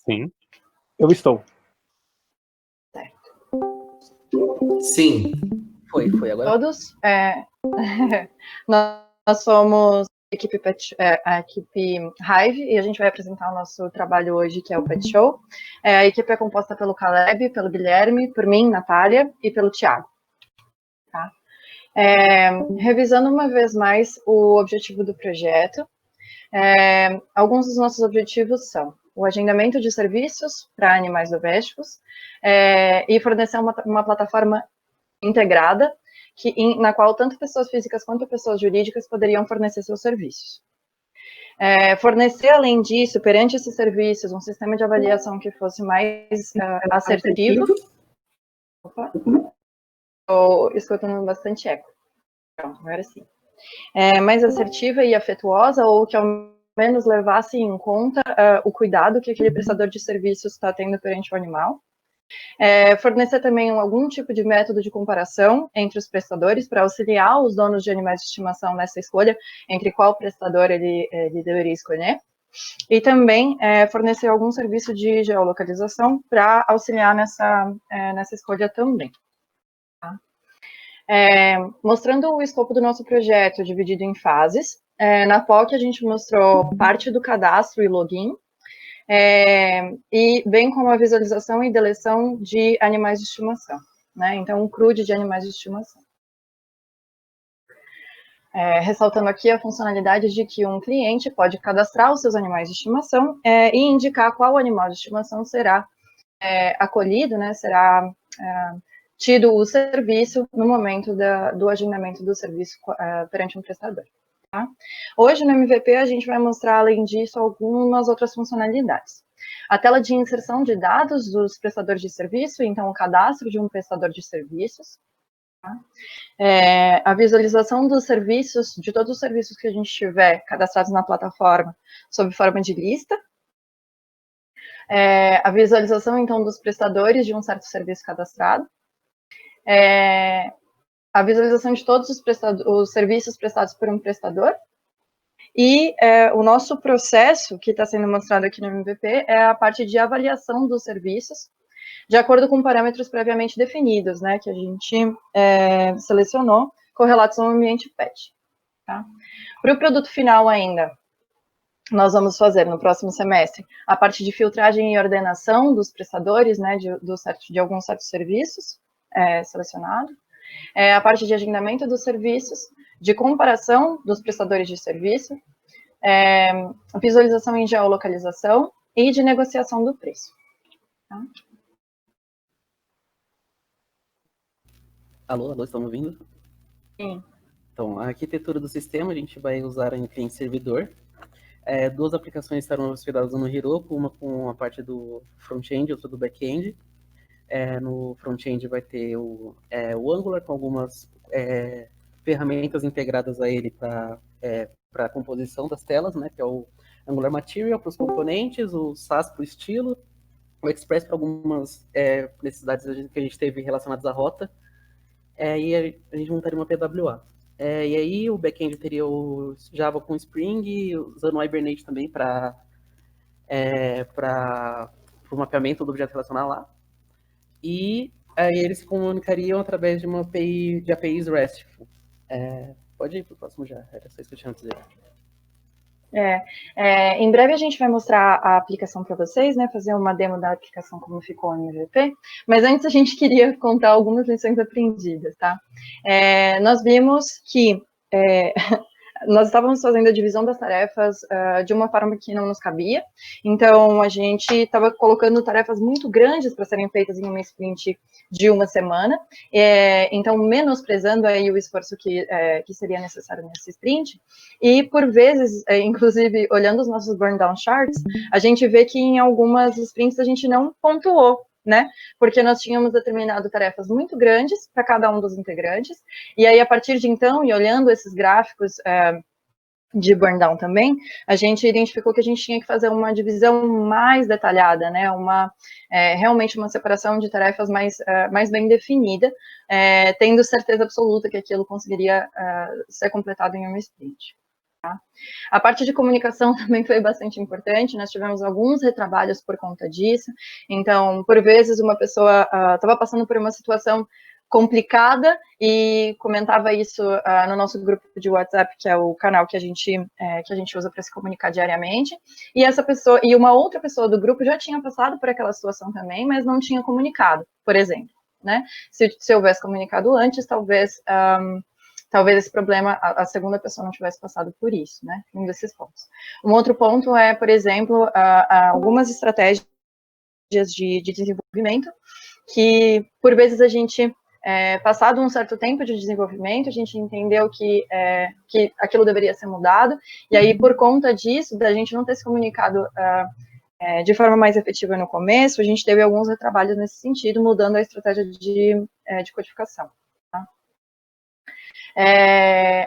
Sim, eu estou. Sim. Foi agora. Todos. Nós somos a equipe Hive e a gente vai apresentar o nosso trabalho hoje, que é o Pet Show. A equipe é composta pelo Caleb, pelo Guilherme, por mim, Natália, e pelo Thiago. Tá? Revisando uma vez mais o objetivo do projeto, alguns dos nossos objetivos são o agendamento de serviços para animais domésticos e fornecer uma plataforma integrada na qual tanto pessoas físicas quanto pessoas jurídicas poderiam fornecer seus serviços. Fornecer, além disso, perante esses serviços, um sistema de avaliação que fosse mais assertivo. Opa, estou escutando bastante eco. Pronto, agora sim. Mais assertiva e afetuosa, ou que ao menos levasse em conta o cuidado que aquele prestador de serviços está tendo perante o animal. Fornecer também algum tipo de método de comparação entre os prestadores para auxiliar os donos de animais de estimação nessa escolha entre qual prestador ele deveria escolher. E também fornecer algum serviço de geolocalização para auxiliar nessa escolha também. Tá? Mostrando o escopo do nosso projeto dividido em fases. Na POC a gente mostrou parte do cadastro e login, e bem como a visualização e deleção de animais de estimação, né? Então, um CRUD de animais de estimação. Ressaltando aqui a funcionalidade de que um cliente pode cadastrar os seus animais de estimação e indicar qual animal de estimação será acolhido, né? Será tido o serviço no momento do agendamento do serviço perante um prestador. Tá? Hoje no MVP a gente vai mostrar, além disso, algumas outras funcionalidades. A tela de inserção de dados dos prestadores de serviço, então o cadastro de um prestador de serviços. Tá? A visualização dos serviços, de todos os serviços que a gente tiver cadastrados na plataforma, sob forma de lista. A visualização, então, dos prestadores de um certo serviço cadastrado. A visualização de todos os serviços prestados por um prestador. E o nosso processo, que está sendo mostrado aqui no MVP, é a parte de avaliação dos serviços, de acordo com parâmetros previamente definidos, né, que a gente selecionou, correlatos ao ambiente PET. Tá? Para o produto final ainda, nós vamos fazer no próximo semestre a parte de filtragem e ordenação dos prestadores, né, de alguns certos serviços selecionados, a parte de agendamento dos serviços, de comparação dos prestadores de serviço, visualização em geolocalização e de negociação do preço. Tá? Alô, estão me ouvindo? Sim. Então, a arquitetura do sistema a gente vai usar em cliente-servidor. Duas aplicações estarão hospedadas no Heroku, uma com a parte do front-end e outra do back-end. No front-end vai ter o Angular com algumas ferramentas integradas a ele para a composição das telas, né, que é o Angular Material para os componentes, o Sass para o estilo, o Express para algumas necessidades que a gente teve relacionadas à rota, e a gente montaria uma PWA. E aí o back-end teria o Java com Spring, usando o Hibernate também para o mapeamento do objeto relacional lá. E aí eles se comunicariam através de uma API, de APIs RESTful. Pode ir para o próximo já, era só isso que eu tinha a dizer. Em breve a gente vai mostrar a aplicação para vocês, né, fazer uma demo da aplicação como ficou no MVP, mas antes a gente queria contar algumas lições aprendidas, tá? Nós vimos que nós estávamos fazendo a divisão das tarefas de uma forma que não nos cabia, então a gente estava colocando tarefas muito grandes para serem feitas em uma sprint de uma semana, então menosprezando aí o esforço que seria necessário nessa sprint, e por vezes, inclusive olhando os nossos burn down charts, a gente vê que em algumas sprints a gente não pontuou, né? Porque nós tínhamos determinado tarefas muito grandes para cada um dos integrantes, e aí a partir de então, e olhando esses gráficos de burn down também, a gente identificou que a gente tinha que fazer uma divisão mais detalhada, né? Realmente uma separação de tarefas mais bem definida, tendo certeza absoluta que aquilo conseguiria ser completado em uma sprint. A parte de comunicação também foi bastante importante, nós tivemos alguns retrabalhos por conta disso, então, por vezes, uma pessoa estava passando por uma situação complicada e comentava isso no nosso grupo de WhatsApp, que é o canal que a gente usa para se comunicar diariamente, e essa pessoa, e uma outra pessoa do grupo já tinha passado por aquela situação também, mas não tinha comunicado, por exemplo, né? Se houvesse comunicado antes, talvez esse problema, a segunda pessoa não tivesse passado por isso, né? Um desses pontos. Um outro ponto é, por exemplo, algumas estratégias de desenvolvimento, que por vezes a gente, passado um certo tempo de desenvolvimento, a gente entendeu que aquilo deveria ser mudado, e aí por conta disso, da gente não ter se comunicado de forma mais efetiva no começo, a gente teve alguns retrabalhos nesse sentido, mudando a estratégia de codificação.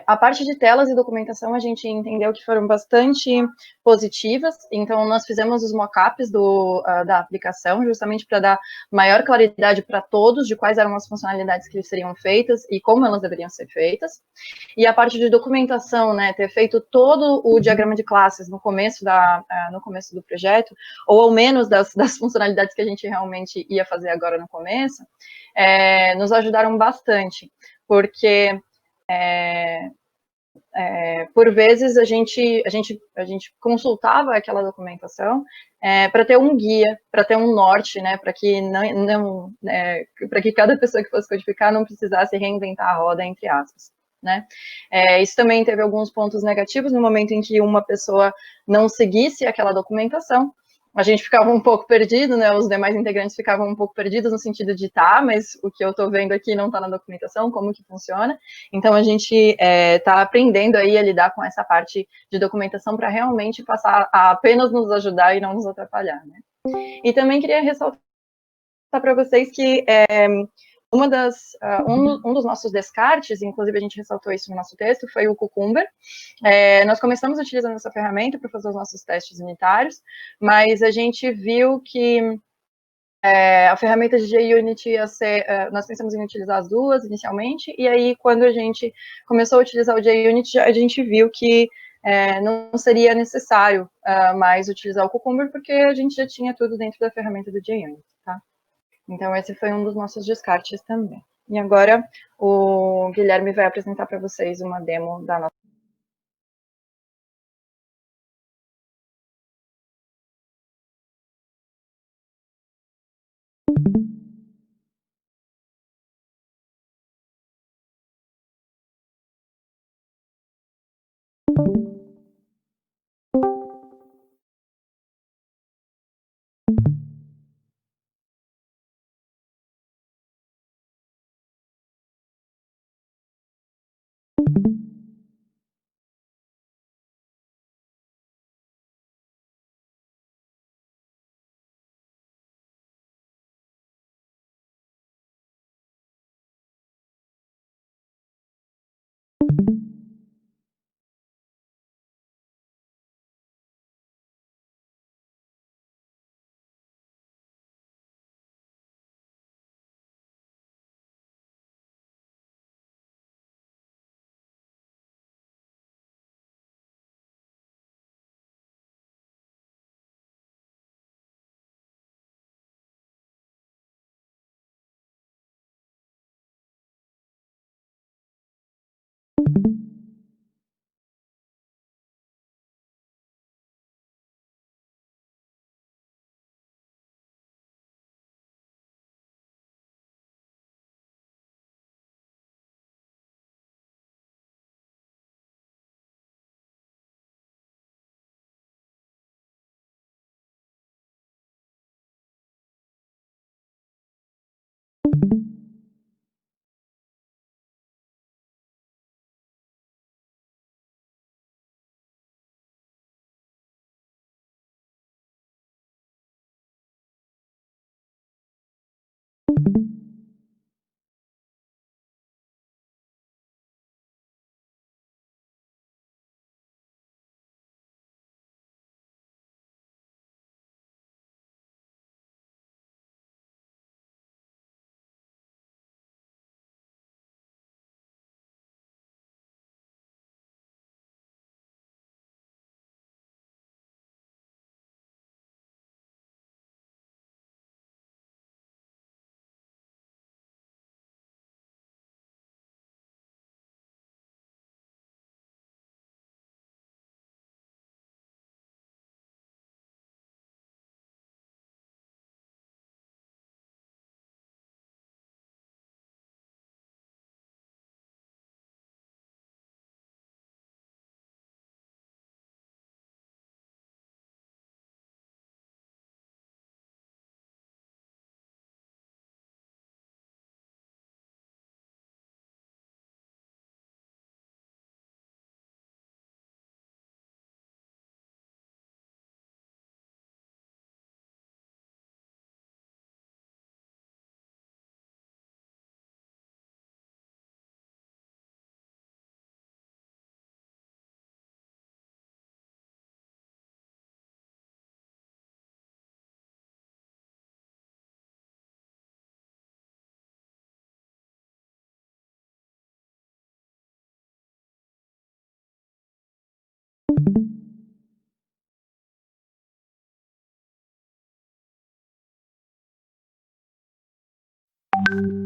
A parte de telas e documentação a gente entendeu que foram bastante positivas, então nós fizemos os mockups da aplicação, justamente para dar maior claridade para todos de quais eram as funcionalidades que seriam feitas e como elas deveriam ser feitas. E a parte de documentação, né, ter feito todo o diagrama de classes no começo do projeto, ou ao menos das funcionalidades que a gente realmente ia fazer agora no começo, nos ajudaram bastante, porque por vezes a gente consultava aquela documentação para ter um guia, para ter um norte, né, para que para que cada pessoa que fosse codificar não precisasse reinventar a roda, entre aspas, né? Isso também teve alguns pontos negativos no momento em que uma pessoa não seguisse aquela documentação. A gente ficava um pouco perdido, né? Os demais integrantes ficavam um pouco perdidos no sentido de mas o que eu estou vendo aqui não está na documentação, como que funciona? Então a gente está aprendendo aí a lidar com essa parte de documentação para realmente passar a apenas nos ajudar e não nos atrapalhar, né? E também queria ressaltar para vocês que um dos nossos descartes, inclusive a gente ressaltou isso no nosso texto, foi o Cucumber. Nós começamos utilizando essa ferramenta para fazer os nossos testes unitários, mas a gente viu que a ferramenta de JUnit ia ser, nós pensamos em utilizar as duas inicialmente, e aí quando a gente começou a utilizar o JUnit, a gente viu que não seria necessário mais utilizar o Cucumber, porque a gente já tinha tudo dentro da ferramenta do JUnit, tá? Então, esse foi um dos nossos descartes também. E agora, o Guilherme vai apresentar para vocês uma demo da nossa. you